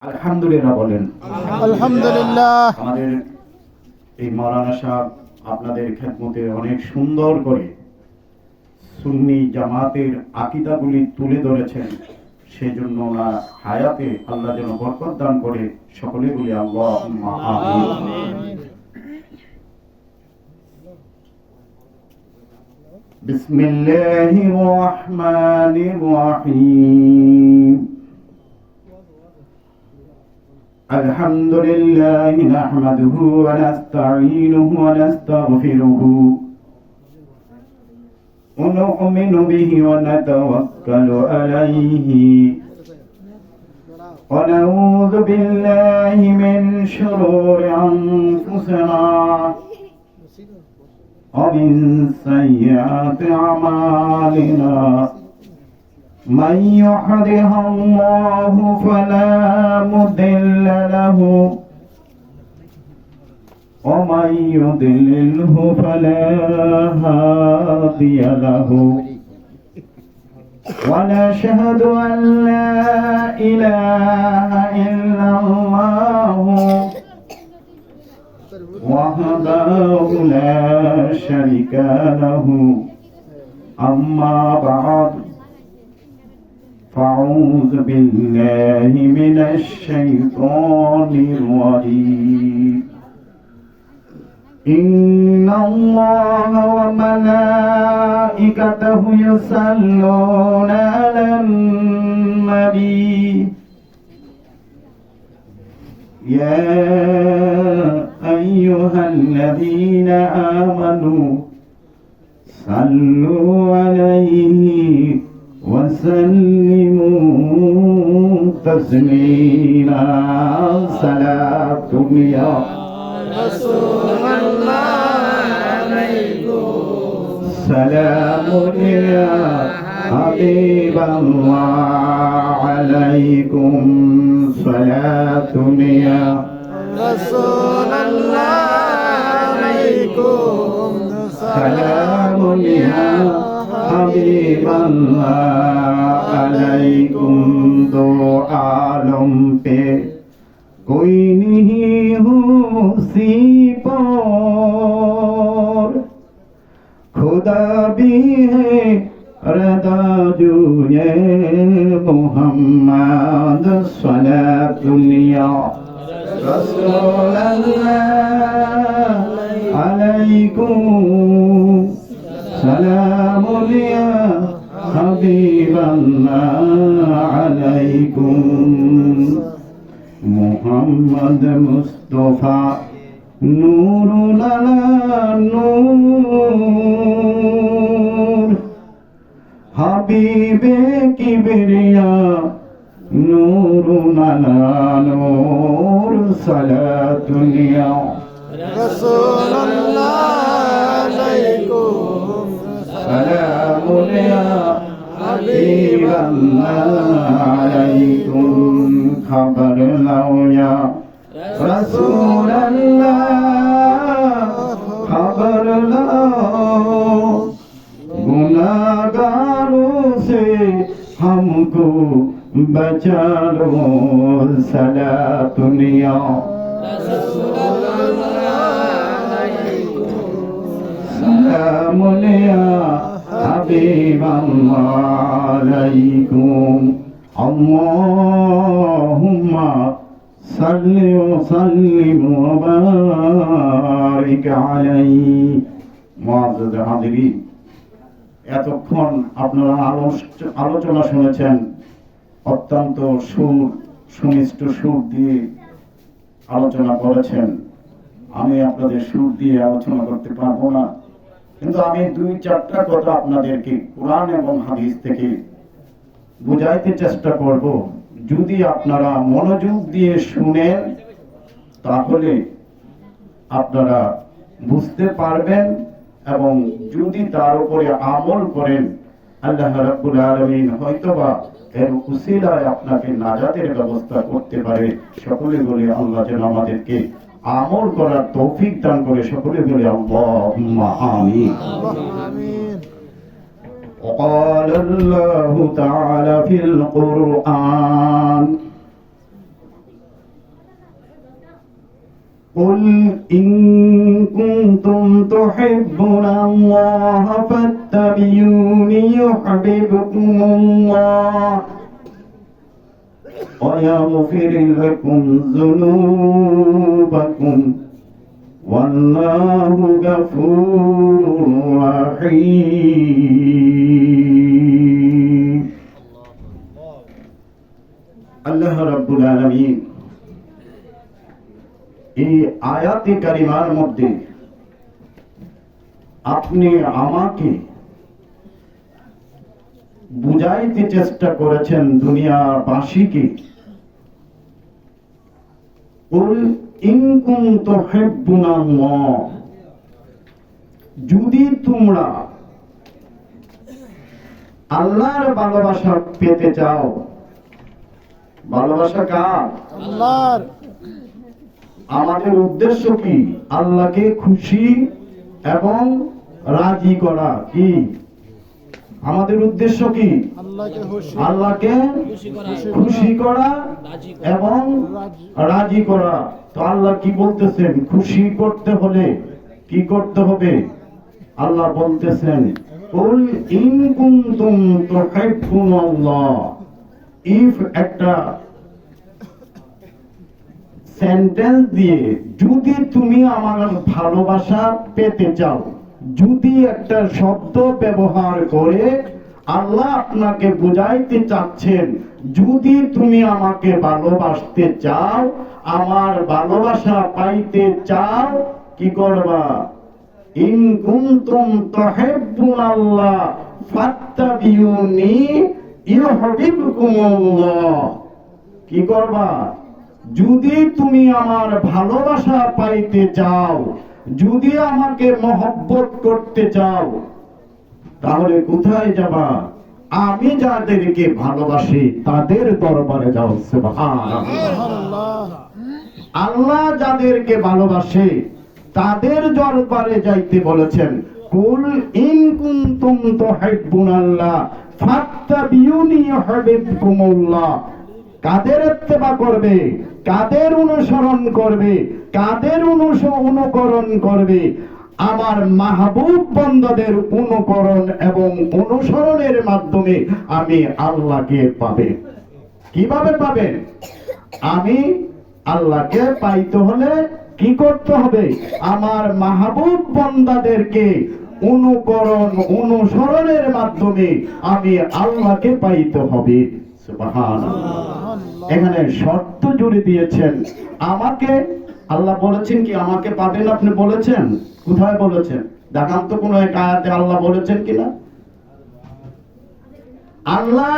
আলহামদুলিল্লাহ বলেন। আলহামদুলিল্লাহ। আমাদের এই মাওলানা সাহেব আপনাদের খেদমতে অনেক সুন্দর করে সুন্নি জামাতের আকীদাগুলি তুলে ধরেছেন। সেজন্য ওনার হায়াতে আল্লাহ যেন বরকত দান করে, সকলে বলি আল্লাহুম্মা আমিন। বিসমিল্লাহির রহমানির রহিম। الحمد لله نحمده ونستعينه ونستغفره ونؤمن به ونتوكل عليه ونعوذ بالله من شرور أنفسنا ومن سيئات أعمالنا من يهده الله فلا مضل له ومن يضلله فلا هادي له ونشهد أن لا إله إلا الله وحده لا شريك له أما بعد فأعوذ بالله من الشيطان الرجيم. إن الله وملائكته يصلون على النبي يا أيها الذين آمنوا صلوا عليه وسلموا تسليما. صلاة يا رسول الله عليكم، سلام يا حبيب الله عليكم، صلاة يا رسول الله عليكم، سلام يا حبيب الله عليكم. दो आलम पे कोई नहीं हो सी पर, खुदा भी है रदा जो ये मोहम्मद सलातुल्लाह रसूल अल्लाह अलैकुम, सलाम या हबीब अल्लाह अलैकुम. मुहम्मद मुस्तफा नूरुल अला नूर, हबीबे किबरिया नूरुल अला नूर, सलातुल्लाह رسول الله عليكم، سلام يا حبيب الله عليكم. خبر لو يا رسول الله خبر لو गुनाहगारों से हमको बचा लो. सलातुल्लाह سلام يا حبيب الله عليكم. اللهم صل وسلم وبارك عليه. মুআজ্জাজ হাজিরিন, এতক্ষণ আপনারা আলোচনা শুনেছেন। অত্যন্ত সুমিষ্ট সুর দিয়ে আলোচনা করেছেন। আমি আপনাদের সুর দিয়ে আলোচনা করতে পারবো না, কিন্তু আমি দুই চারটা কথা আপনাদেরকে কোরআন এবং হাদিস থেকে বুঝাইতে চেষ্টা করব। যদি আপনারা মনোযোগ দিয়ে শুনেন তাহলে আপনারা বুঝতে পারবেন, এবং যদি তার উপরে আমল করেন আল্লাহ রাব্বুল আলামিন হয়তোবা এর উসিলায় আপনাকে নাজাতের ব্যবস্থা করতে পারে। সকলে বলে আল্লাহ যেন আমাদেরকে আমল করার তৌফিক দান করে। সকলে বলে আল্লাহুম্মা আমিন। آمين. وقال الله تعالى في القرآن قل إن كنتم تحبون الله فاتبعوني يحببكم الله ويغفر لكم ذنوبكم والله غفور رحيم আল্লাহ রাব্বুল আলামিন এই আয়াতে কারিমার মধ্যে আপনি আমাকে বুঝাইতে চেষ্টা করেছেন দুনিয়াবাসীকে, কুল ইন কুনতুম তুহিব্বুনাল্লাহ, যদি তোমরা আল্লাহর ভালোবাসা পেতে চাও। ভালোবাসা কার? আল্লাহর। আমাদের উদ্দেশ্য কি? আল্লাহকে খুশি এবং রাজি করা। কি আমাদের উদ্দেশ্য? কি আল্লাহকে খুশি, আল্লাহকে খুশি করা এবং রাজি করা। তো আল্লাহ কি বলতেছেন? খুশি করতে হলে কি করতে হবে? আল্লাহ বলতেছেন কুল ইন কুনতুম তুহিব্বুনাল্লাহ। ইফ একটা সেন্টেন্স দিয়ে যদি তুমি আমার ভালোবাসা পেতে চাও, যদি একটা শব্দ ব্যবহার করে আল্লাহ আপনাকে বুঝাইতে চাচ্ছেন, যদি তুমি আমাকে ভালোবাসতে চাও, আমার ভালোবাসা পাইতে চাও, কি করবা? ইন কুনতুম তুহিব্বুনাল্লাহ ফাত্তাবিউনি ইউহিব্বুকুমুল্লাহ। কি করবা? যদি তুমি আমার ভালোবাসা পাইতে চাও, যদি আমাকে মহব্বত করতে চাও, তাহলে কোথায় যাবা? আমি যাদেরকে ভালোবাসি তাদের দরবারে যাও। সুবহানাল্লাহ। সুবহানাল্লাহ। আল্লাহ যাদেরকে ভালোবাসে তাদের দরবারে যাইতে বলেছেন। কুল ইন কুনতুম তুহিব্বুনাল্লাহ ফাত্তাবিউনি ইউহিব্বুকুমুল্লাহ। কাদের ইত্তেবা করবে? কাদের অনুসরণ করবে? কাদের অনুকরণ করবে? আমার মাহবুব বান্দাদের অনুকরণ এবং অনুসরণের মাধ্যমে আমি আল্লাহকে পাবে। কিভাবে পাবেন? আমি আল্লাহকে পাইতে হলে কি করতে হবে? আমার মাহবুব বান্দাদেরকে অনুসরণের মাধ্যমে আমি আল্লাহকে পাইতে হবে। সুবহানাল্লাহ। এখানে শর্ত জুড়ে দিয়েছেন। আমাকে আল্লাহ বলেছেন কি আমাকে পাবেন? আপনি বলেছেন? কোথায় বলেছেন? দেখান তো কোন এক আয়াতে আল্লাহ বলেছেন কিনা। আল্লাহ